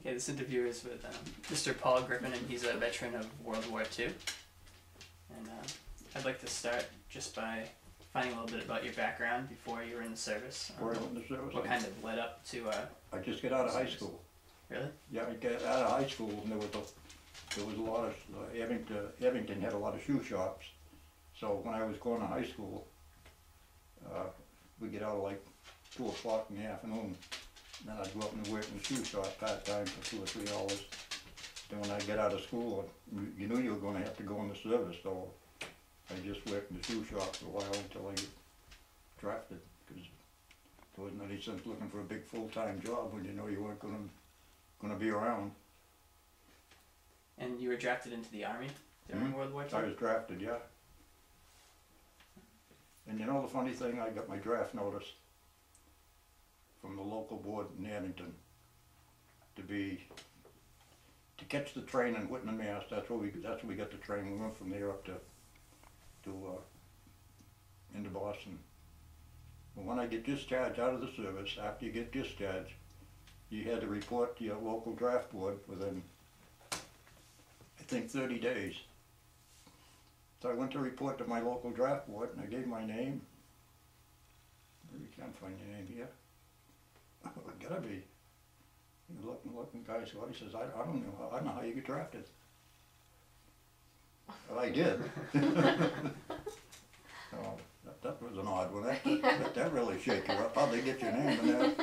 Okay, this interview is with Mr. Paul Griffin, and he's a veteran of World War II. And I'd like to start just by finding a little bit about your background before you were in the service. Before I went in the service? What kind of led up to I just got out of high service? school. Really? Yeah, I got out of high school and there was a lot of, Abington had a lot of shoe shops. So when I was going to high school, we'd get out at like 2 o'clock in the afternoon. Then I'd go up and work in the shoe shop part-time for 2 or 3 hours. Then when I get out of school, you knew you were going to have to go in the service, so I just worked in the shoe shop for a while until I got drafted. Because there wasn't any sense looking for a big full-time job when you know you weren't going to be around. And you were drafted into the Army during World War II? I was drafted, yeah. And you know the funny thing, I got my draft notice from the local board in Abington to catch the train in Whitman, Mass. That's where we got the train. We went from there up to into Boston. But when I get discharged out of the service, after you get discharged, you had to report to your local draft board within, I think, 30 days. So I went to report to my local draft board and I gave my name. You can't find your name here. It gotta be. Looking guy, so he says, I don't know how you get drafted. Well, I did. Oh, that was an odd one. That really shake you up. How'd they get your name? And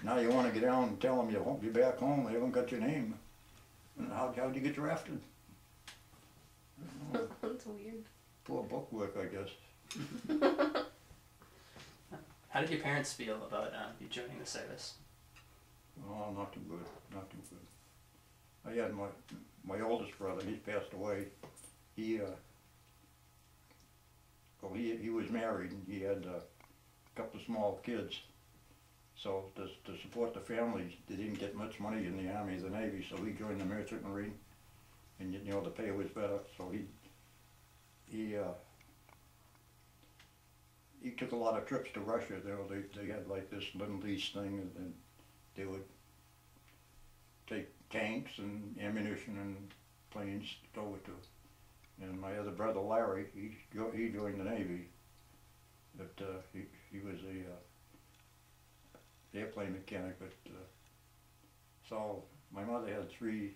now you want to get down and tell them you won't be back home. They haven't got your name. And how'd you get drafted? That's weird. Poor bookwork, I guess. How did your parents feel about you joining the service? Oh, not too good, not too good. I had my oldest brother, he's passed away. He was married and he had a couple of small kids. So to support the family, they didn't get much money in the Army or the Navy, so he joined the Merchant Marine. And you know, the pay was better, so he took a lot of trips to Russia. They had like this Lend-Lease thing, and they would take tanks and ammunition and planes over to. And my other brother Larry, he joined the Navy, but he was a airplane mechanic. But so my mother had 3.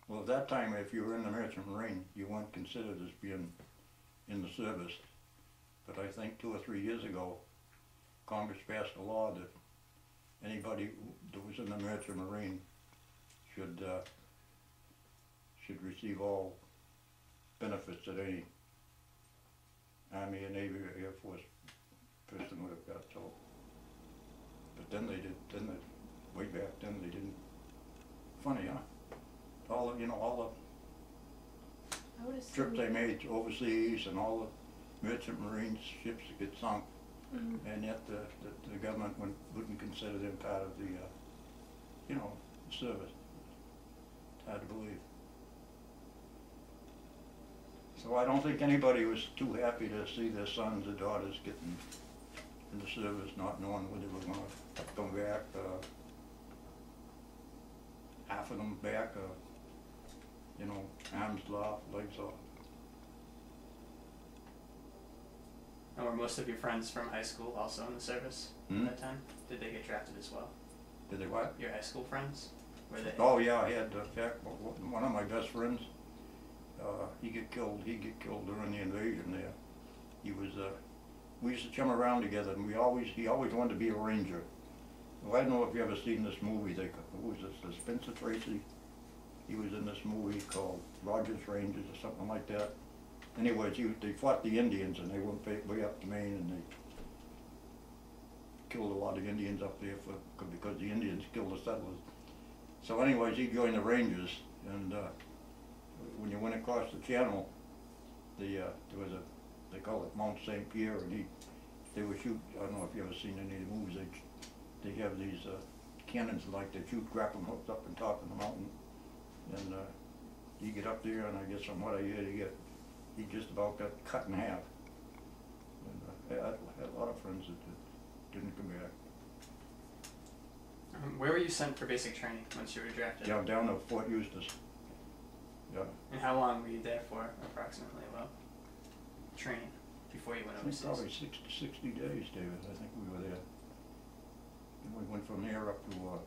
Well, at that time, if you were in the Merchant Marine, you weren't considered as being in the service. But I think 2 or 3 years ago, Congress passed a law that anybody that was in the Merchant Marine should receive all benefits that any Army or Navy or Air Force person would have got. So, but then they did. Way back then they didn't. Funny, huh? All the trips they made overseas and all the Merchant Marine ships that get sunk, and yet the government wouldn't consider them part of the, service. It's hard to believe. So I don't think anybody was too happy to see their sons or daughters getting in the service, not knowing whether they were going to come back, half of them back, arms off, legs off. And were most of your friends from high school also in the service at that time? Did they get drafted as well? Did they what? Your high school friends? Were they? Oh yeah, I had, in fact, one of my best friends, he get killed during the invasion there. He was, we used to chum around together, and he always wanted to be a ranger. Well, I don't know if you ever seen this movie, who was this, Spencer Tracy? He was in this movie called Rogers Rangers or something like that. Anyways, they fought the Indians and they went way up to Maine and they killed a lot of Indians up there because the Indians killed the settlers. So anyways, he joined the Rangers, and when you went across the channel, there was they call it Mount St. Pierre, and they would shoot, I don't know if you ever seen any of the movies, they have these cannons like they shoot grappling hooks up on top of the mountain. And you get up there, and I guess from what I hear, he just about got cut in half. And I had a lot of friends that didn't come back. Where were you sent for basic training once you were drafted? Down to Fort Eustis. Yeah. And how long were you there for, approximately, well, training, before you went I think overseas? probably 60 days, David. I think we were there. And we went from there up to, I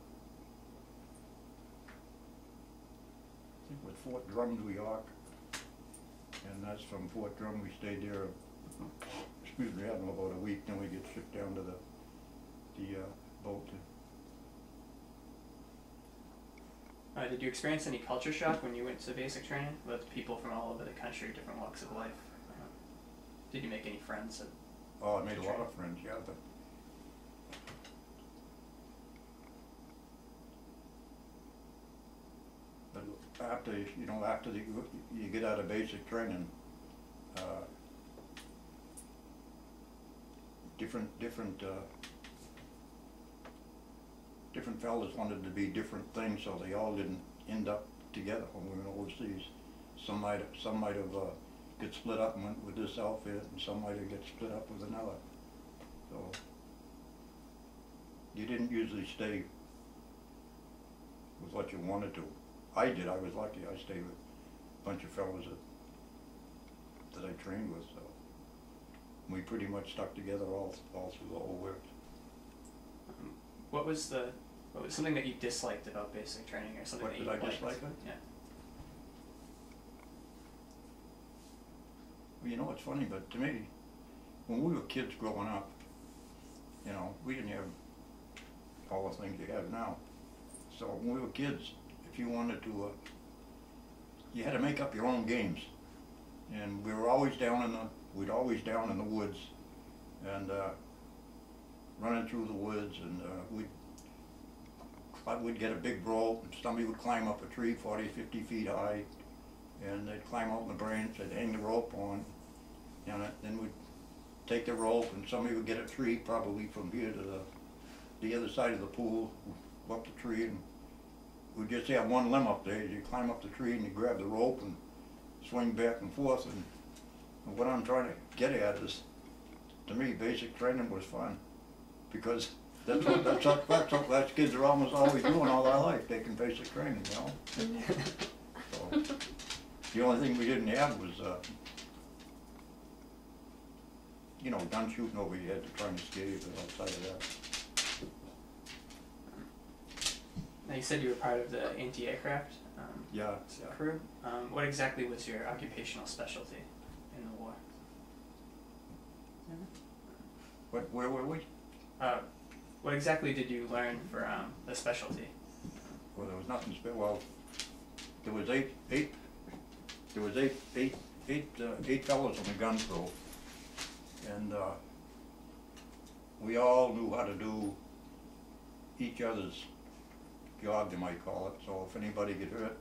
think with Fort Drum, New York. And that's from Fort Drum, we stayed there, excuse me, I don't know, about a week, then we get shipped down to the boat. Did you experience any culture shock when you went to basic training with people from all over the country, different walks of life? Did you make any friends? Oh, I made a lot of friends, yeah, but after, you know, after you get out of basic training, different fellas wanted to be different things, so they all didn't end up together when we went overseas. Some might have get split up and went with this outfit, and some might have get split up with another. So you didn't usually stay with what you wanted to. I did. I was lucky. I stayed with a bunch of fellas that I trained with. So we pretty much stuck together all through the whole work. What was something that you disliked about basic training, or something that you liked? What did I dislike? Yeah. Well, you know, it's funny, but to me, when we were kids growing up, you know, we didn't have all the things you have now. So when we were kids, if you wanted to, you had to make up your own games. And we were always we'd always down in the woods, and running through the woods, and we'd get a big rope, and somebody would climb up a tree 40, 50 feet high, and they'd climb out in the branch, they'd hang the rope on, and then we'd take the rope, and somebody would get a tree probably from here to the other side of the pool, up the tree, and we'd just have one limb up there. You climb up the tree and you grab the rope and swing back and forth, and what I'm trying to get at is, to me, basic training was fun, because that's what kids are almost always doing all their life, taking basic training, you know. So, the only thing we didn't have was, you know, gun shooting over your head to try and escape, and outside of that. Now you said you were part of the anti-aircraft Yeah. crew. What exactly was your occupational specialty in the war? Where were we? What exactly did you learn for the specialty? Well, there was nothing well, there was eight fellows on the gun crew, and we all knew how to do each other's job, you might call it. So if anybody get hurt,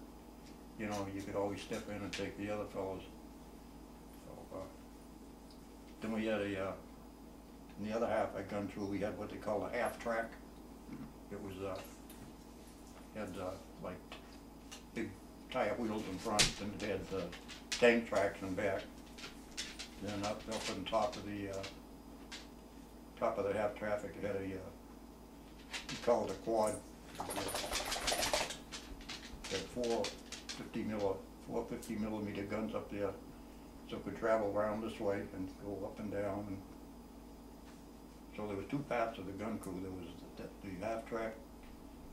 you know, you could always step in and take the other fellows. So then we had in the other half of gun crew, we had what they call a half track. It was had like big tire wheels in front, and it had tank tracks in back. Then up on top of the half traffic, it had a we call it a quad. Had four 50 millimeter guns up there, so it could travel around this way and go up and down. And so there was two parts of the gun crew. There was the half track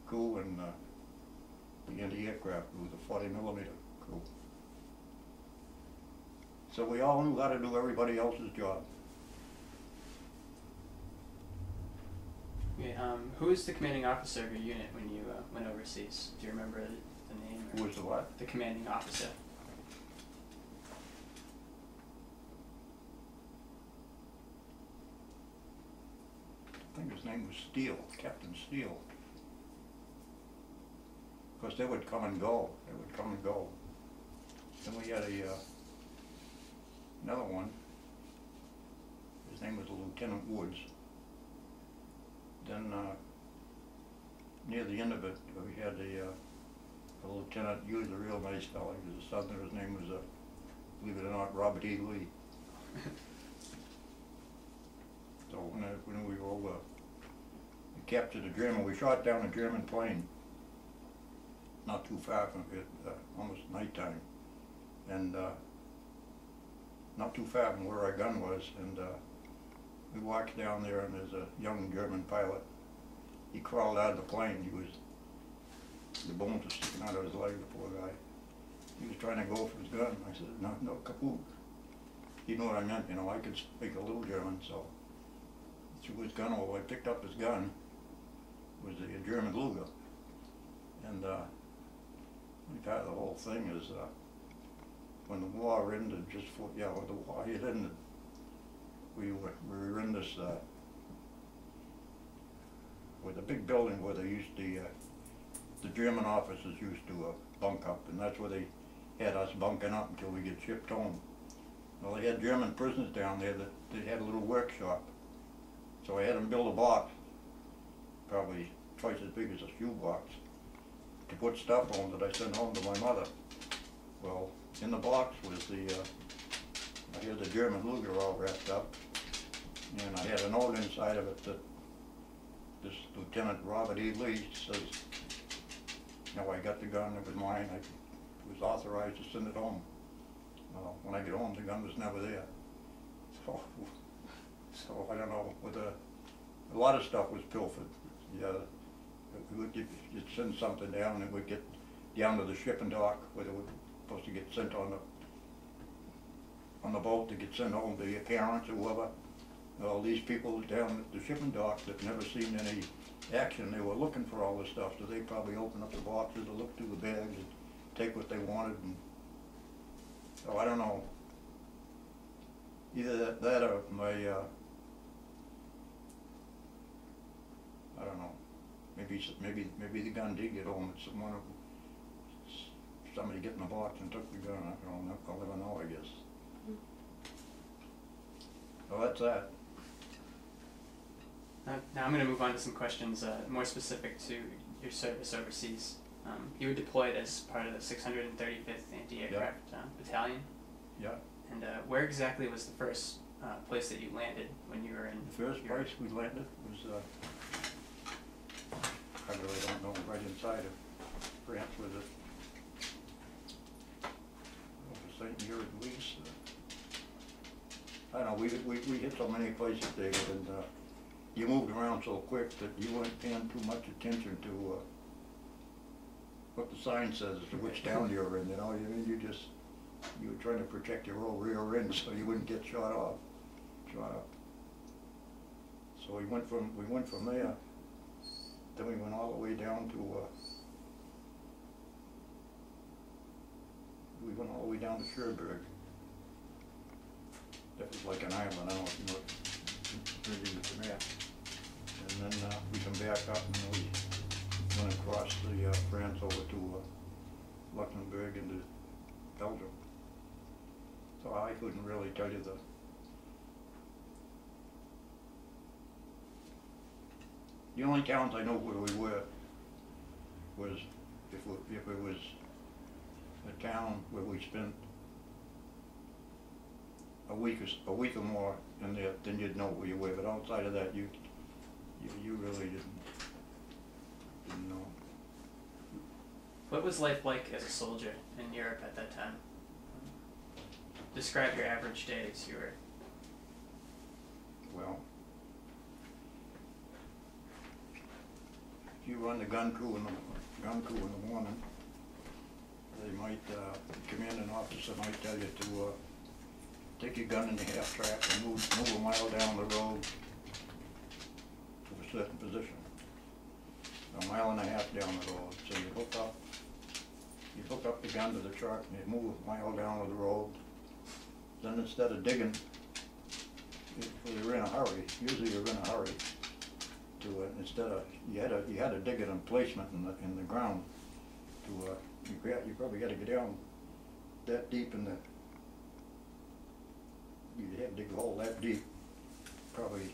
crew and the anti-aircraft crew, the 40 millimeter crew. So we all knew how to do everybody else's job. Okay, who was the commanding officer of your unit when you went overseas? Do you remember the name? Who was the what? The commanding officer. I think his name was Steele, Captain Steele. Of course, they would come and go. Then we had another one. His name was Lieutenant Woods. Then near the end of it, we had a lieutenant. He was a real nice fellow. He was a Southerner. His name was, believe it or not, Robert E. Lee. So when we were over, captured a German. We shot down a German plane not too far from it, almost nighttime, and not too far from where our gun was, and we walked down there, and there's a young German pilot. He crawled out of the plane. The bones were sticking out of his leg, the poor guy. He was trying to go for his gun. I said, no, no, kaput. He knew what I meant, you know, I could speak a little German, so he threw his gun over. I picked up his gun. It was a German Luger. And part of the whole thing is when the war ended, when the war had ended, we were in this, with a big building where they used the German officers used to bunk up, and that's where they had us bunking up until we get shipped home. Well, they had German prisoners down there that they had a little workshop. So I had them build a box, probably twice as big as a shoebox, to put stuff on that I sent home to my mother. Well, in the box was I had the German Luger all wrapped up, and I had a note inside of it that this Lieutenant Robert E. Lee says, no, I got the gun, it was mine, I was authorized to send it home. Well, when I get home, the gun was never there. So I don't know, a lot of stuff was pilfered. Yeah, you'd send something down, and it would get down to the shipping dock where it was supposed to get sent on the boat to get sent home to your parents or whoever. Well, these people down at the shipping dock that never seen any action, they were looking for all this stuff, so they probably opened up the boxes to look through the bags and take what they wanted. And so I don't know. Either that or my, I don't know. Maybe the gun did get home. It's somebody get in the box and took the gun. I'll never know, I guess. So that's that. Now I'm going to move on to some questions more specific to your service overseas. You were deployed as part of the 635th Anti-Aircraft Battalion. Yeah. And where exactly was the first place that you landed when you were in? The first place we landed was, I really don't know, right inside of France, was it? St. Louis. I don't know, we hit so many places, David, and you moved around so quick that you weren't paying too much attention to what the sign says as to which town you were in, you know. You were trying to protect your old rear end so you wouldn't get shot up. So we went from there, then we went all the way down to Cherbourg. That was like an island, I don't know if you know really the map. And then we come back up and we went across the France over to Luxembourg into Belgium. So I couldn't really tell you the only towns I know where we were was if it was a town where we spent a week or more in there, then you'd know where you were. But outside of that, you really didn't know. What was life like as a soldier in Europe at that time? Describe your average days. Well, if you run the gun crew in the morning, they might, the commanding officer might tell you to take your gun in the half track and move a mile down the road to a certain position. A mile and a half down the road. So you hook up the gun to the truck and you move a mile down the road. Then instead of digging, if you're in a hurry, usually you're in a hurry, instead of, you had to dig it in placement in the ground to, you probably got to get down that deep in the, you'd have to dig a hole that deep, probably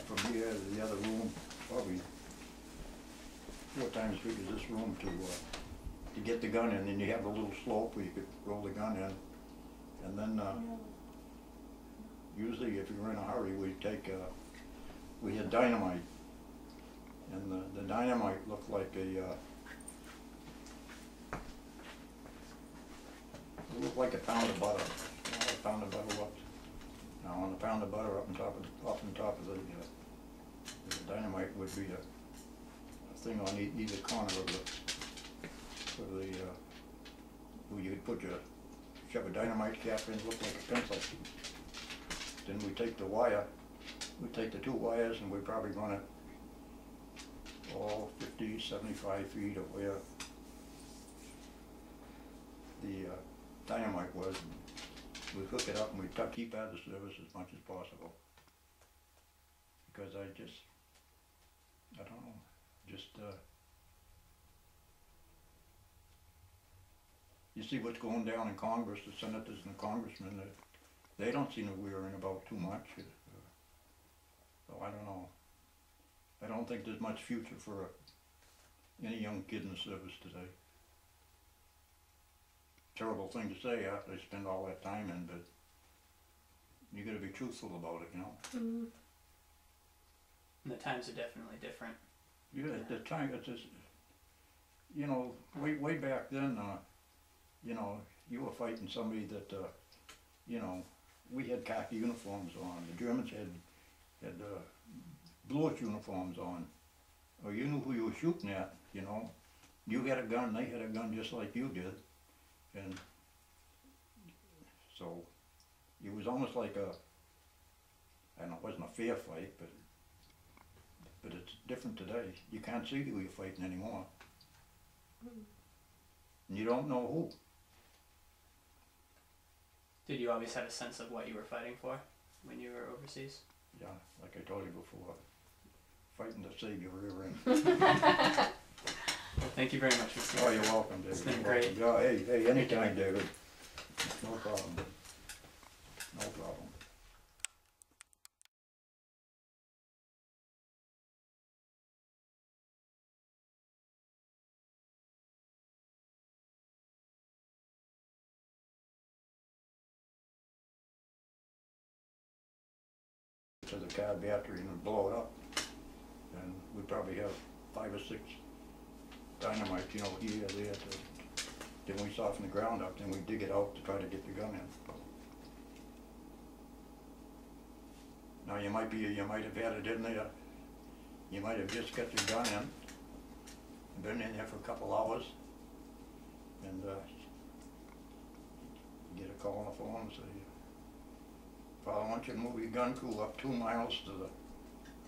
from here to the other room, probably 4 times as big as this room to get the gun in. Then you have a little slope where you could roll the gun in, and then usually if you were in a hurry, we had dynamite. And the dynamite looked like it looked like a pound of butter. You know, a pound of butter up. Now on a pound of butter up on top of the dynamite would be a thing on either corner of the where you could shove a dynamite cap in, look like a pencil. Then we take the wire, we take the two wires and we probably run it all 50, 75 feet of where the dynamite was. We hook it up and we keep out of the service as much as possible. Because I don't know, you see what's going down in Congress, the senators and the congressmen, they don't seem to be worrying about too much. So I don't know. I don't think there's much future for any young kid in the service today. Terrible thing to say after they spend all that time in, but you got to be truthful about it, you know. Mm-hmm. And the times are definitely different. Yeah, at the time, it's just, you know, way back then, you know, you were fighting somebody that, you know, we had khaki uniforms on. The Germans had bluish uniforms on. Or you knew who you were shooting at, you know. You had a gun, they had a gun just like you did. And so it was almost like I don't know, it wasn't a fair fight, but it's different today. You can't see who you're fighting anymore. And you don't know who. Did you always have a sense of what you were fighting for when you were overseas? Yeah, like I told you before, fighting to save your rear end. Well, thank you very much, Mr. Oh, you're welcome, David. It's been great. Yeah, hey, anytime, David. No problem. No problem. To the car battery and blow it up. And we probably have 5 or 6 dynamite, you know, here, there. Then we soften the ground up, then we dig it out to try to get the gun in. Now you might have had it in there. You might have just got your gun in, and been in there for a couple hours, and get a call on the phone and say, "Father, I want you to move your gun crew up 2 miles to the."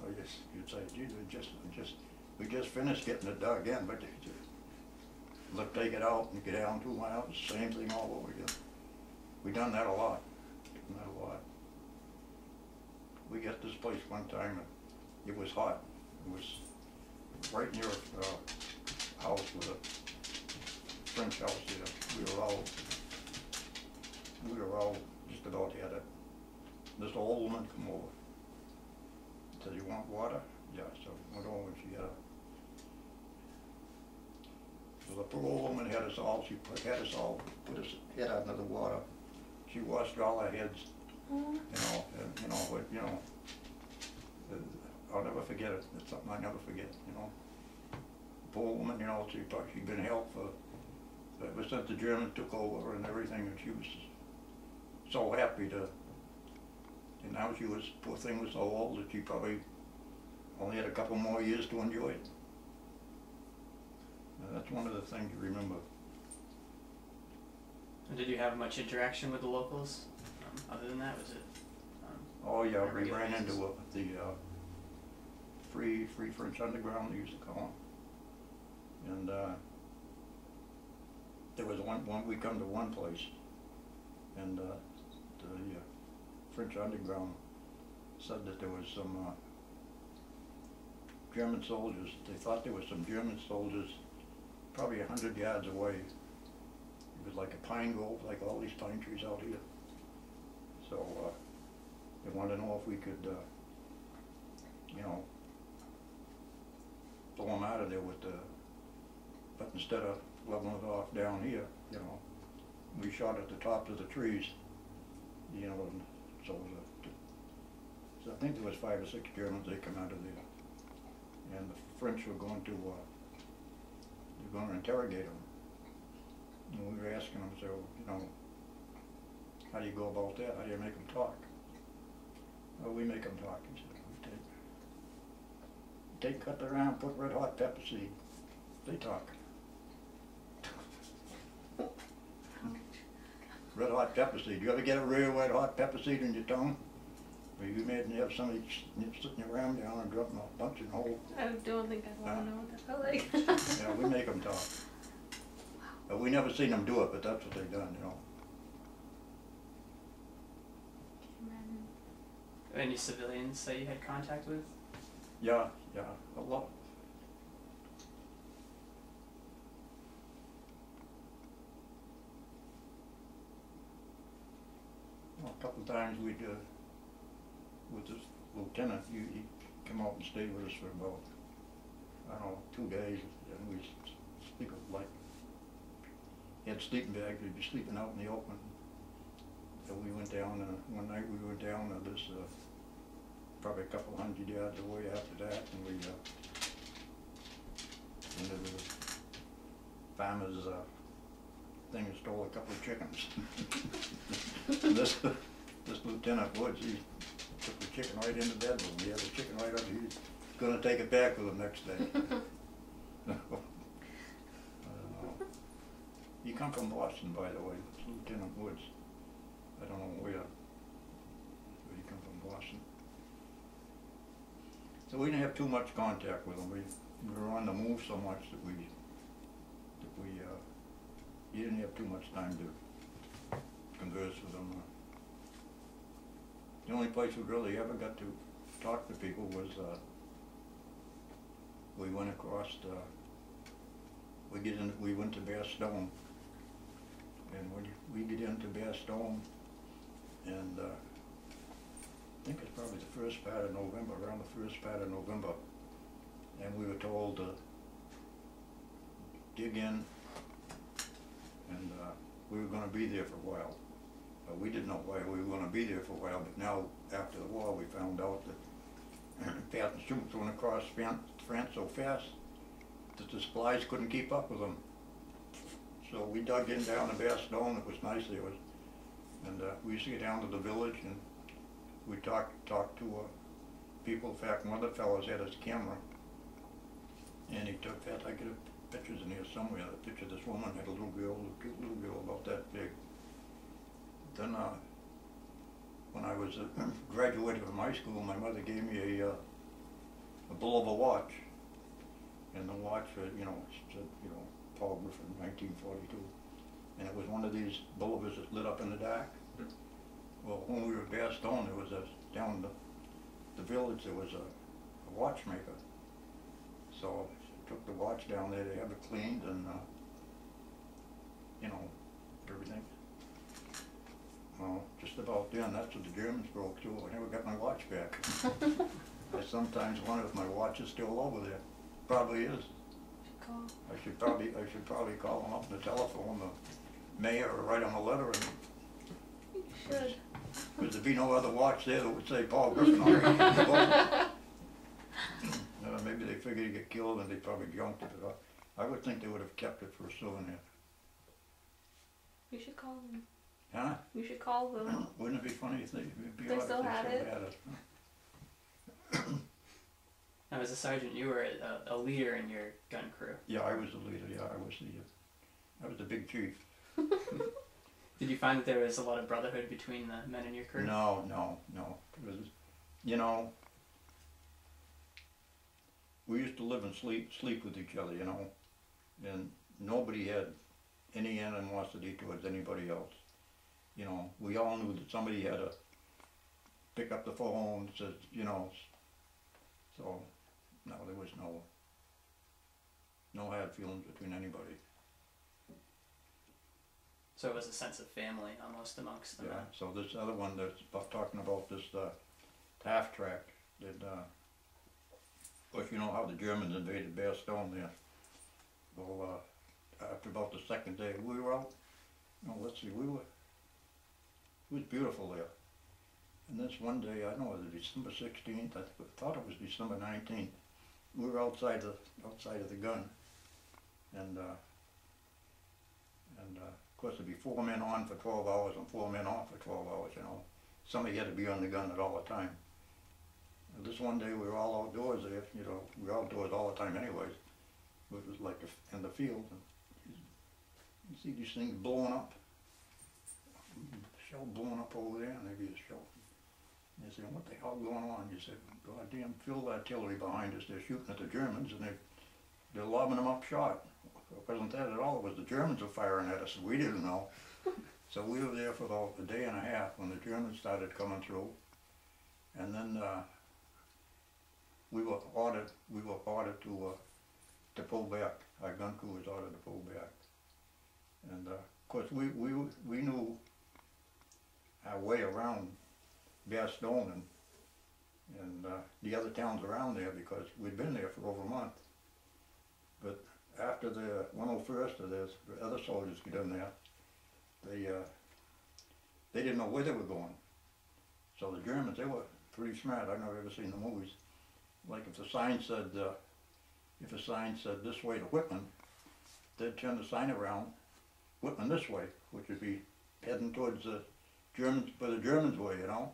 Or you'd say, "Gee, we just finished getting it dug in, but look, take it out and get down 2 miles." Same thing all over again. We done that a lot. We got this place one time and it was hot. It was right near a house with a French house there. We were all just about had it. This old woman come over. Said, "You want water?" Yeah, so we went over and she had so the poor old woman had us all put us head under the water. She washed all our heads, I'll never forget it. It's something I never forget, you know. Poor woman, you know, she'd been helped for, ever since the Germans took over and everything, and she was so happy to, and now poor thing was so old that she probably only had a couple more years to enjoy it. And that's one of the things you remember. And did you have much interaction with the locals? Other than that, was it? Oh yeah, we ran into the free French underground, they used to call them. And there was one we come to one place, and the French underground said that there was some German soldiers. They thought there was some German soldiers probably 100 yards away. It was like a pine grove, like all these pine trees out here. So they wanted to know if we could, you know, blow them out of there with the, but instead of leveling it off down here, you know, we shot at the tops of the trees, you know, and so I think there was 5 or 6 Germans, they come out of there. And the French were going to, they're going to interrogate them. And we were asking them, so, you know, how do you go about that? How do you make them talk? Well, we make them talk, he said. We take, cut around, put red hot pepper seed. They talk. Red hot pepper seed. You ever get a real red hot pepper seed in your tongue? Or you imagine you have somebody sitting around down and dropping a bunch in a hole? I don't think I want to know what that felt like. Yeah, we make them talk. But we never seen them do it, but that's what they done, you know. Any civilians that you had contact with? Yeah, a lot. Well, a couple of times we'd, with this lieutenant, he come out and stayed with us for about, I don't know, 2 days, and we sleep like, he had sleeping bags, we'd be sleeping out in the open. So we went down, one night we went down to this, probably a couple 100 yards away after that, and we, into the farmer's, thing and stole a couple of chickens. And this Lieutenant Woods, he took the chicken right into bed with him. He had the chicken right up, he's gonna take it back with him next day. I don't know. He come from Boston, by the way, Lieutenant Woods. I don't know where he come from, Boston. So we didn't have too much contact with him. We were on the move so much that we you didn't have too much time to converse with them. The only place we really ever got to talk to people was we went across. We went to Bear Stone, and when we get into Bear Stone, and I think it's probably the first part of November, around the first part of November, and we were told to dig in. And we were going to be there for a while. We didn't know why we were going to be there for a while, but now, after the war, we found out that fast troops went across France so fast that the supplies couldn't keep up with them. So we dug in down to Bear Stone. It was nice there. And we used to get down to the village, and we talked to people. In fact, one of the fellows had his camera, and he took that. I get pictures in here somewhere. The picture of this woman had a little girl, a cute little girl about that big. Then when I was graduated from high school, my mother gave me a Bulova watch, and the watch, said, Paul Griffin, 1942, and it was one of these Bulovas that lit up in the dark. Well, when we were at Bear Stone, there was down the village, there was a watchmaker. So took the watch down there to have it cleaned and, everything. Well, just about then, that's what the Germans broke through. I never got my watch back. I sometimes wonder if my watch is still over there. Probably is. I should probably call them up on the telephone, the mayor, or write them a letter. And You should. Because there'd be no other watch there that would say Paul Griffin on it. Maybe they figured he'd get killed and they probably junked it. I would think they would have kept it for a souvenir. You should call them. Huh? You should call them. Wouldn't it be funny if they still had it? Now, as a sergeant, you were a leader in your gun crew. Yeah, I was the leader. Yeah, I was the big chief. Did you find that there was a lot of brotherhood between the men in your crew? No. It was, we used to live and sleep with each other, and nobody had any animosity towards anybody else. We all knew that somebody had to pick up the phone, says, so no, there was no hard feelings between anybody. So it was a sense of family almost amongst them. Yeah. So this other one that's talking about this half track that. Of course, you know how the Germans invaded Bear Stone there. Well, after about the second day, we were out. It was beautiful there. And this one day, I know it was December 16th, I thought it was December 19th. We were outside of the gun, and of course there'd be 4 men on for 12 hours and 4 men off for 12 hours, you know. Somebody had to be on the gun at all the time. And this one day we were all outdoors there, you know, we were outdoors all the time anyways. It was like in the field, and you see these things blowing up. Shell blowing up over there, and maybe a shell. And they say, what the hell going on? You say, goddamn field artillery behind us, they're shooting at the Germans, and they're lobbing them up short. It wasn't that at all, it was the Germans were firing at us, we didn't know. So we were there for about a day and a half when the Germans started coming through. And then we were ordered to pull back. Our gun crew was ordered to pull back. And of course we knew our way around Bastogne and the other towns around there because we'd been there for over a month. But after the 101st, or the other soldiers get in there, they didn't know where they were going. So the Germans, they were pretty smart. I've never ever seen the movies. Like if a sign said this way to Whitman, they'd turn the sign around, Whitman this way, which would be heading towards the Germans, where the Germans were, you know.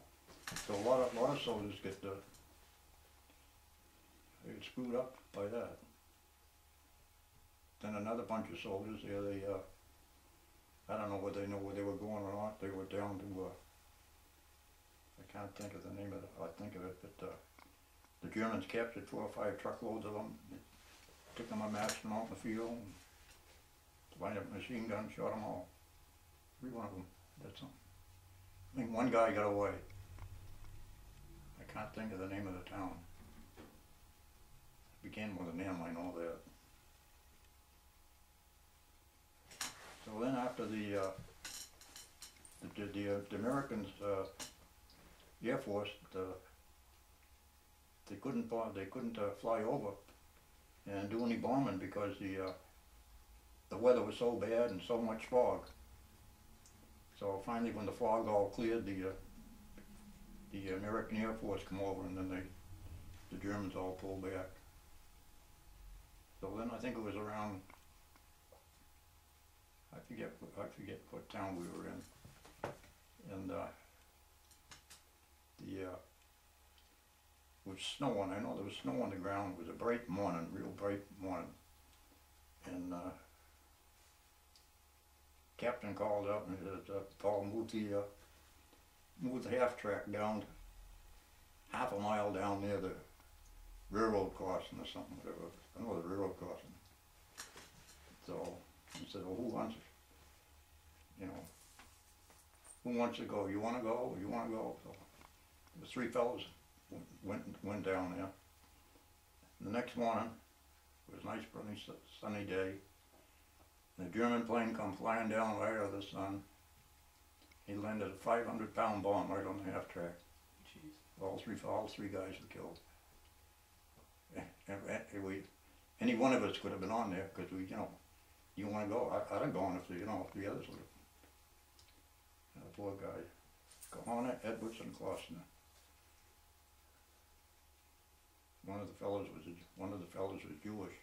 So a lot of soldiers they get screwed up by that. Then another bunch of soldiers there, I don't know whether they know where they were going or not. They were down to, I can't think of the name of it, I'll think of it, but the Germans captured 4 or 5 truckloads of them. They took them and marched them out in the field, and lined up a machine gun, shot them all. Every one of them did something. I think one guy got away. I can't think of the name of the town. It began with an M, I know that. So then after the Americans, Air Force, they couldn't fly over and do any bombing because the weather was so bad and so much fog. So finally, when the fog all cleared, the American Air Force come over, and then the Germans all pulled back. So then I think it was around, I forget what town we were in, and it was snowing. I know there was snow on the ground. It was a bright morning, real bright morning, and captain called up and said, Paul, move the half track down half a mile down near the railroad crossing or something, whatever. I know the railroad crossing. So he said, well, who wants it? You know, who wants to go? You want to go? You want to go? So the 3 fellows went down there. The next morning, it was a nice, sunny day. The German plane come flying down right out of the sun. He landed a 500-pound bomb right on the half track. Jeez. All three guys were killed. And any one of us could have been on there because we, you know, you want to go. I'd have gone if the others would have. Poor guy. Kahana, Edwards, and Klossner. One of the fellows was Jewish.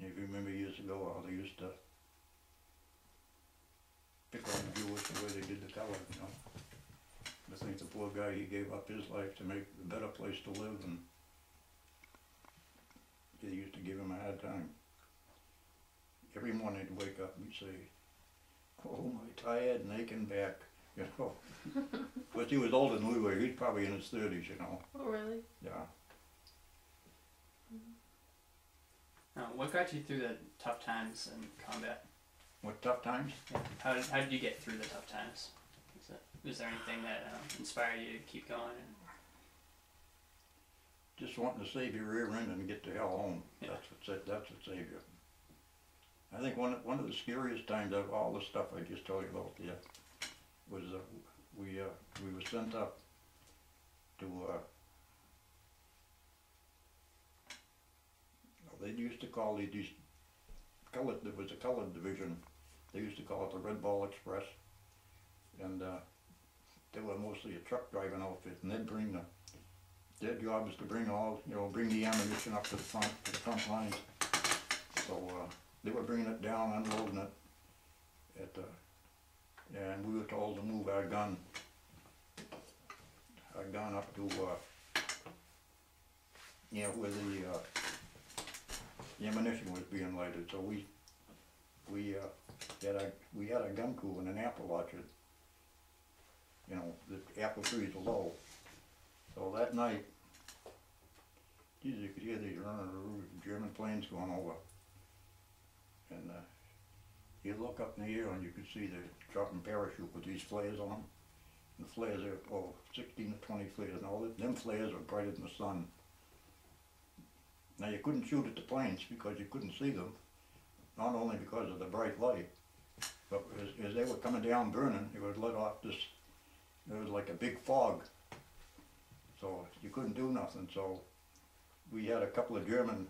If you remember years ago how they used to pick on the Jewish the way they did the color, you know. I think the poor guy, he gave up his life to make a better place to live, and they used to give him a hard time. Every morning he'd wake up and he'd say, oh, my tired and aching back, you know. But he was older than we were. He's probably in his 30s, you know. Oh, really? Yeah. What got you through the tough times in combat? What tough times? Yeah. How did you get through the tough times? Was there anything that inspired you to keep going? Just wanting to save your rear end and get to hell home. Yeah. That's what saved you. I think one of the scariest times of all the stuff I just told you about there was we were sent up to they used to call these colored, there was a colored division. They used to call it the Red Ball Express, and they were mostly a truck driving outfit, and they'd bring their job was to bring bring the ammunition up to the front lines. So they were bringing it down, unloading it, and we were told to move our gun up to where the ammunition was being lighted. So we had a gun crew in an apple orchard. The apple trees were low. So that night, geez, you could hear these German planes going over. And you look up in the air and you could see the dropping parachute with these flares on them. And the flares are 16 to 20 flares, and all them flares are brighter than the sun. Now you couldn't shoot at the planes because you couldn't see them, not only because of the bright light, but as they were coming down burning, it would let off this, there was like a big fog. So you couldn't do nothing. So we had a couple of German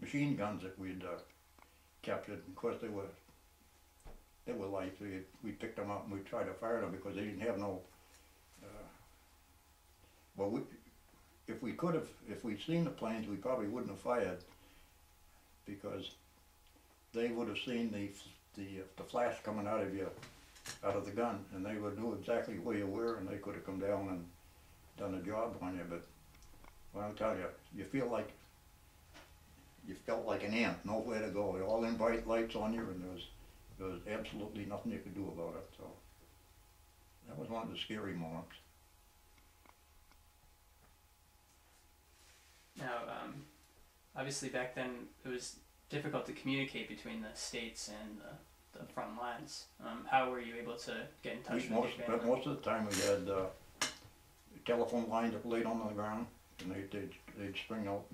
machine guns that we'd captured. Of course, they were light. So we picked them up and we tried to fire them because they didn't have no. If we'd seen the planes, we probably wouldn't have fired because they would have seen the flash coming out of the gun, and they would know exactly where you were, and they could have come down and done a job on you. But well, I'll tell you, you felt like an ant, nowhere to go. All them bright lights on you, and there was absolutely nothing you could do about it. So that was one of the scary moments. Now, obviously back then it was difficult to communicate between the states and the front lines. How were you able to get in touch with your family? Most of the time we had telephone lines that laid on the ground, and they'd string out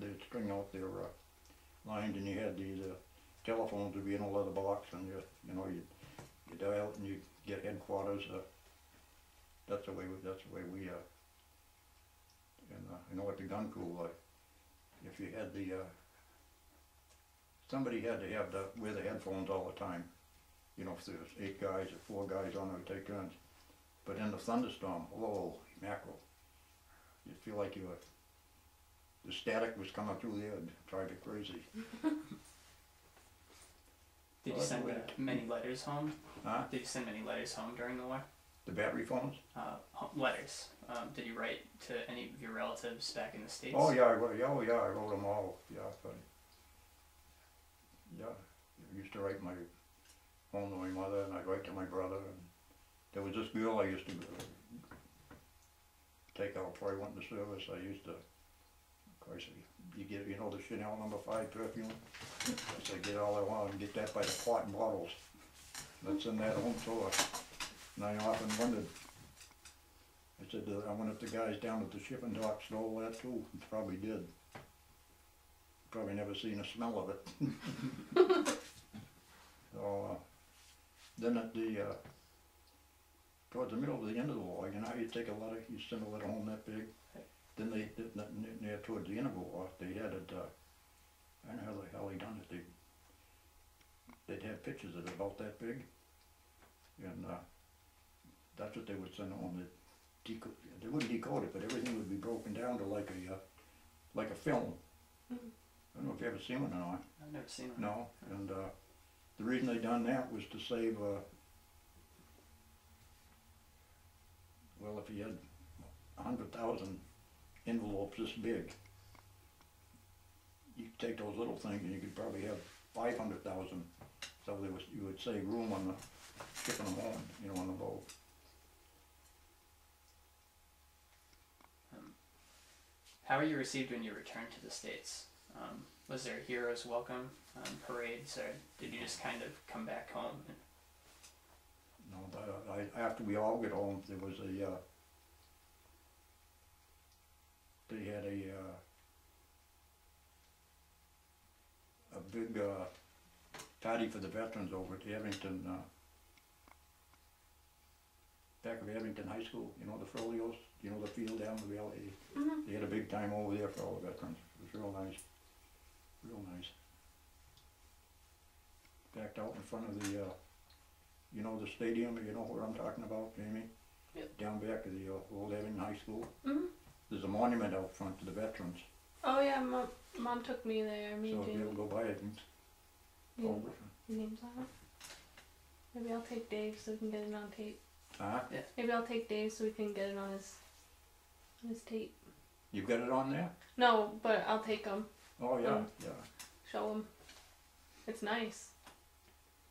their lines, and you had these telephones would be in a leather box, and you dial and you get headquarters. That's the way we and I know at the gun crew, if you had somebody had to wear the headphones all the time. If there was 8 guys or 4 guys on, it would take turns. But in the thunderstorm, oh mackerel, you feel like the static was coming through there and drive you crazy. Did you send many letters home? Huh? Did you send many letters home during the war? The battery phones? Letters. Did you write to any of your relatives back in the States? Oh yeah, I wrote them all. Yeah, but yeah, I used to write home to my mother, and I'd write to my brother. And there was this girl I used to take out before I went into service. I used to, of course, you get the Chanel No. 5 perfume. I said, get all I want and get that by the quart and bottles. That's in that home store. And I often wondered, I said, I wonder if the guys down at the shipping dock stole that too. Probably did. Probably never seen a smell of it. So then towards the middle of the end of the war, you take a letter, you send a letter home that big. Then near towards the end of the war, they had it, I don't know how the hell they done it. They'd have pictures of it about that big. And that's what they would send home. They wouldn't decode it, but everything would be broken down to like a film. I don't know if you ever seen one or not. I've never seen one. No, and the reason they done that was to save, well, if you had 100,000 envelopes this big, you could take those little things and you could probably have 500,000. So you would save room on the shipping them home, on the boat. How were you received when you returned to the States? Was there a hero's welcome, parades, or did you just kind of come back home? No, after we all get home, there was they had a big party for the veterans over at the Abington, back of Abington High School, the Frolios, the field down the valley. They had a big time over there for all the veterans. It was real nice. Real nice. Backed out in front of you know the stadium, you know where I'm talking about, Jamie? Yep. Down back of the old Evan High School. Mhm. There's a monument out front to the veterans. Oh yeah, mom took me there. Me So and if you Jamie. ever go by it, it's Yeah. over. Your name's on it. Maybe I'll take Dave so we can get it on tape. Huh? Maybe I'll take Dave so we can get it on his tape. You got it on there? No, but I'll take him. Oh, yeah, yeah. Show him. It's nice.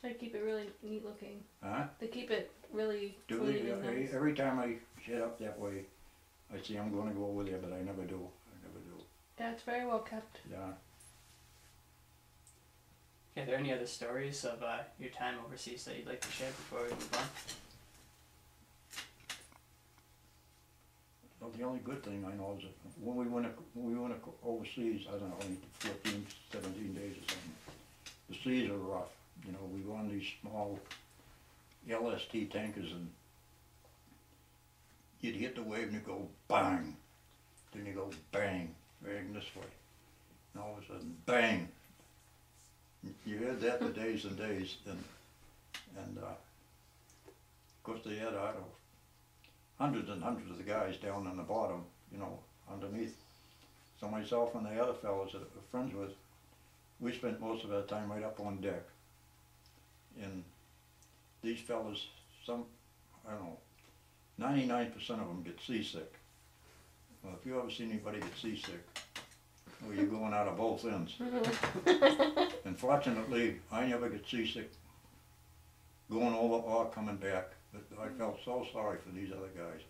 They keep it really neat looking. Huh? They keep it really Do clean they, and nice. every time I head up that way, I say I'm gonna go over there, but I never do. I never do. Yeah, it's very well kept. Yeah. Okay, are there any other stories of your time overseas that you'd like to share before we move on? Well, the only good thing I know is that when we went overseas, I don't know, only 14, 17 days or something, the seas are rough. You know, we go on these small LST tankers and you'd hit the wave and you go bang, then you go bang, heading this way. And all of a sudden, bang. You heard that for days and days, and of course they had, I don't know, hundreds and hundreds of the guys down on the bottom, you know, underneath. So myself and the other fellows that we're friends with, we spent most of our time right up on deck. And these fellas, I don't know, 99% of them get seasick. Well, if you ever see anybody get seasick, well, you're going out of both ends. And fortunately, I never get seasick going over or coming back. But I felt so sorry for these other guys.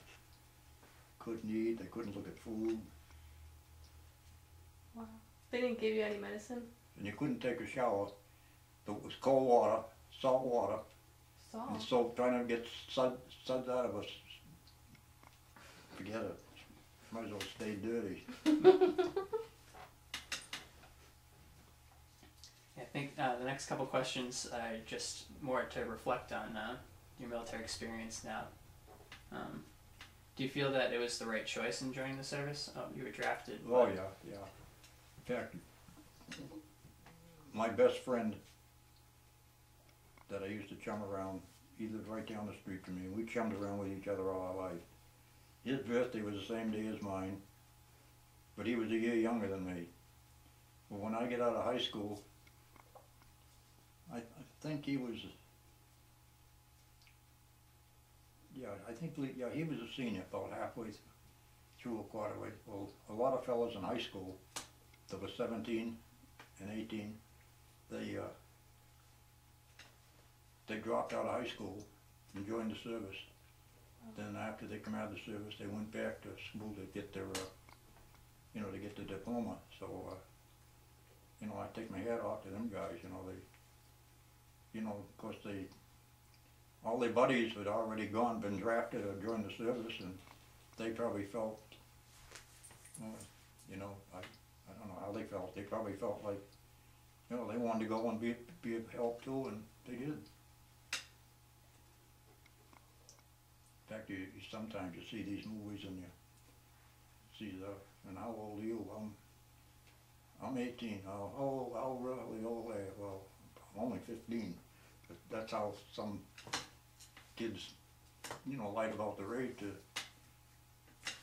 Couldn't eat, they couldn't look at food, Wow. They didn't give you any medicine? and you couldn't take a shower. It was cold water, salt water, and Salt. so trying to get suds out of us, forget it. Might as well stay dirty. I think the next couple questions are just more to reflect on your military experience now. Do you feel that it was the right choice in joining the service? You were drafted. Oh yeah, yeah. In fact, my best friend that I used to chum around, he lived right down the street from me. We chummed around with each other all our life. His birthday was the same day as mine, but he was a year younger than me. But when I get out of high school, I think he was, yeah, he was a senior about halfway through a quarter way. Well, a lot of fellows in high school that were 17 and 18, they dropped out of high school and joined the service. Then after they come out of the service, they went back to school to get their, you know, to get the diploma. So, you know, I take my hat off to them guys. You know, you know, of course all their buddies had already been drafted or joined the service, and they probably felt, well, you know, I don't know how they felt. They probably felt like, you know, they wanted to go and be of help too, and they did. In fact, sometimes you see these movies and you see and how old are you? I'm 18. How really old are you? Well, I'm only 15. But that's how some kids, you know, light about their age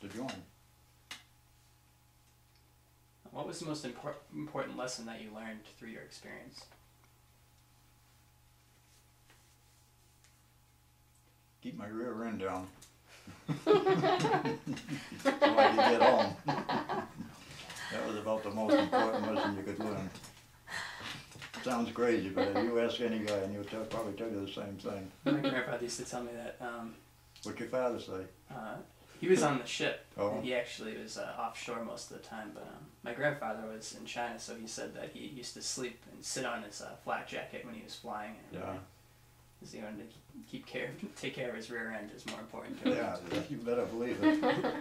to join. What was the most important lesson that you learned through your experience? Keep my rear end down. So I could get home. That was about the most important lesson you could learn. Sounds crazy, but if you ask any guy and he'll probably tell you the same thing. My grandfather used to tell me that What'd your father say? he was on the ship. Oh. He actually was offshore most of the time, but my grandfather was in China, so he said that he used to sleep and sit on his flak jacket when he was flying. And, Yeah. because he wanted to take care of his rear end is more important to him. Yeah, you better believe it.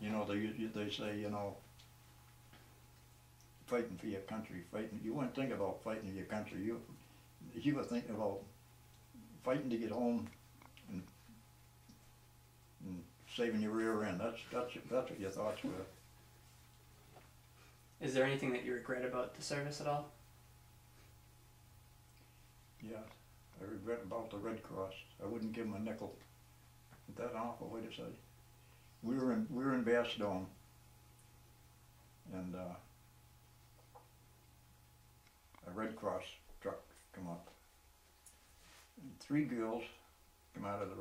You know, they say, you know, fighting for your country, you wouldn't think about fighting for your country. You were thinking about fighting to get home and saving your rear end. That's what your thoughts were. Is there anything that you regret about the service at all? Yeah. I regret about the Red Cross. I wouldn't give them a nickel. Isn't that an awful way to say? We were in Bastogne, and a Red Cross truck come up. And 3 girls come out of the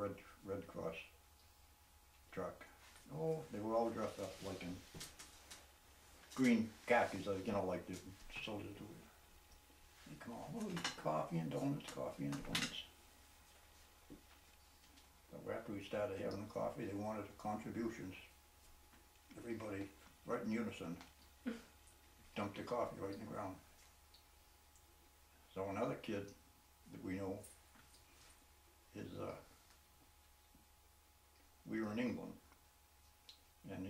Red Cross truck. Oh, they were all dressed up like in green khakis, you know, like the soldiers do. They come on, oh, coffee and donuts, coffee and donuts. So after we started having the coffee, they wanted contributions. Everybody, right in unison, dumped the coffee right in the ground. So another kid that we know is, we were in England, and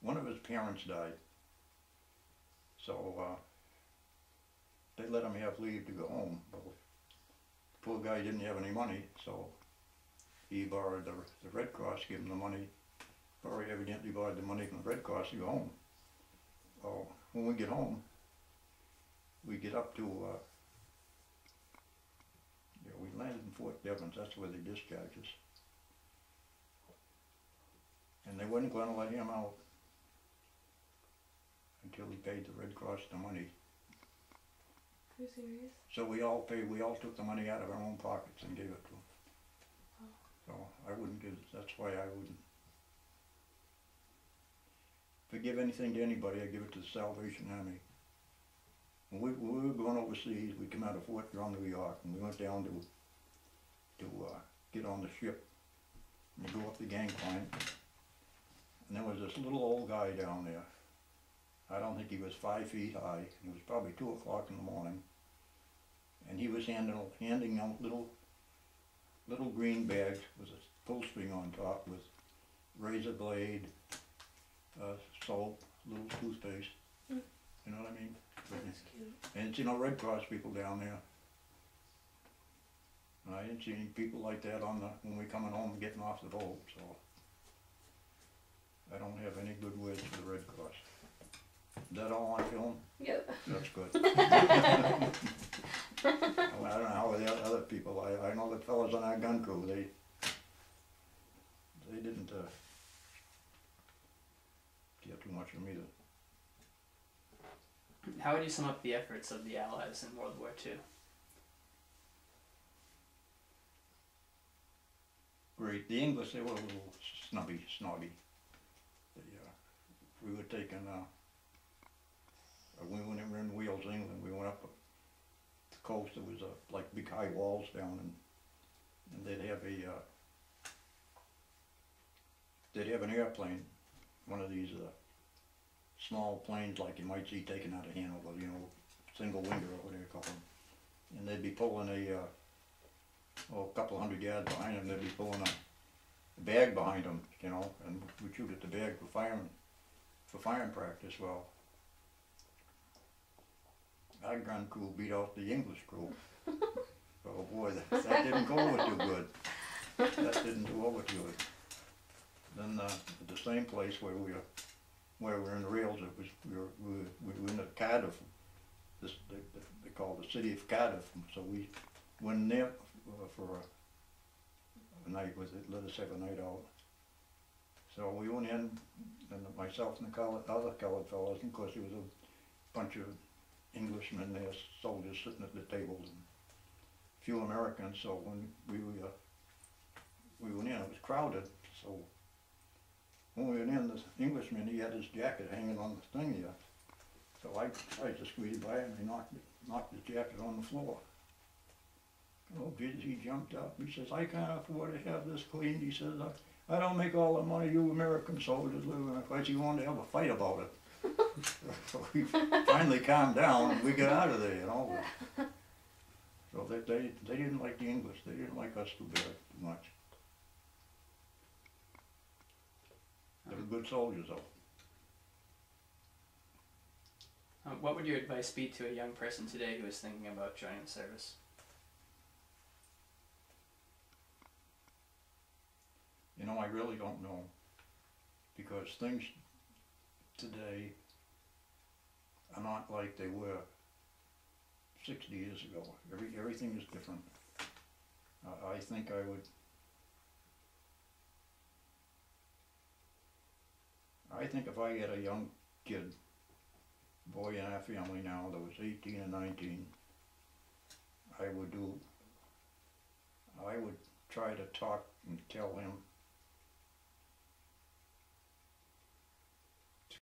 one of his parents died. So they let him have leave to go home. Well, the poor guy didn't have any money, so he borrowed the Red Cross, gave him the money, or evidently borrowed the money from the Red Cross to go home. Well, when we get home, we get up to, we landed in Fort Devens, that's where they discharged us. And they weren't going to let him out until he paid the Red Cross the money. Are you serious? So we all took the money out of our own pockets and gave it to him. Oh. So I wouldn't give, that's why I wouldn't. If I give anything to anybody, I give it to the Salvation Army. When we were going overseas, we came out of Fort Drum, New York, and we went down to get on the ship and go up the gangplank. And there was this little old guy down there. I don't think he was 5 feet high. It was probably 2 o'clock in the morning. And he was handing out little green bags with a pull string on top with razor blade, soap, little toothpaste. Mm. You know what I mean? That's cute. And it's, Red Cross people down there. And I didn't see any people like that when we coming home and getting off the boat, so I don't have any good words for the Red Cross. Is that all on film? Yep. That's good. Well, I don't know how the other people, I know the fellas on our gun crew, they didn't care too much of them either. How would you sum up the efforts of the Allies in World War II? Great. The English, they were a little snobby. We were taking, we went in Wales, England, we went up the coast, there was like big high walls down, and they'd have an airplane, one of these small planes like you might see taken out of Hanover, single winger or whatever you call them, and they'd be pulling a couple 100 yards behind them, they'd be pulling a bag behind them, and we'd shoot at the bag for firing practice. Well, our gun crew beat out the English crew. Oh boy, that didn't go over too good. That didn't go over too good. Then at the same place where we were in the rails, we were in Cardiff. They call it the city of Cardiff. So we went in there for a night. Let us have a night out. So we went in, and myself and the other colored fellows, and of course there was a bunch of Englishmen there, soldiers sitting at the table, and a few Americans. So when we went in, it was crowded. So when we went in, this Englishman, he had his jacket hanging on the thing here. So I tried to squeeze by him, and he knocked his jacket on the floor. Oh, Jesus, he jumped up. He says, I can't afford to have this cleaned. He says, I don't make all the money you American soldiers live in. Of course, he wanted to have a fight about it. So we finally calmed down, and we got out of there, So they didn't like the English. They didn't like us too much. They were good soldiers, though. What would your advice be to a young person today who is thinking about joining the service? I really don't know, because things today are not like they were 60 years ago. Everything is different. I think I would. I think if I had a young kid, boy in our family now that was 18 and 19, I would try to talk and tell him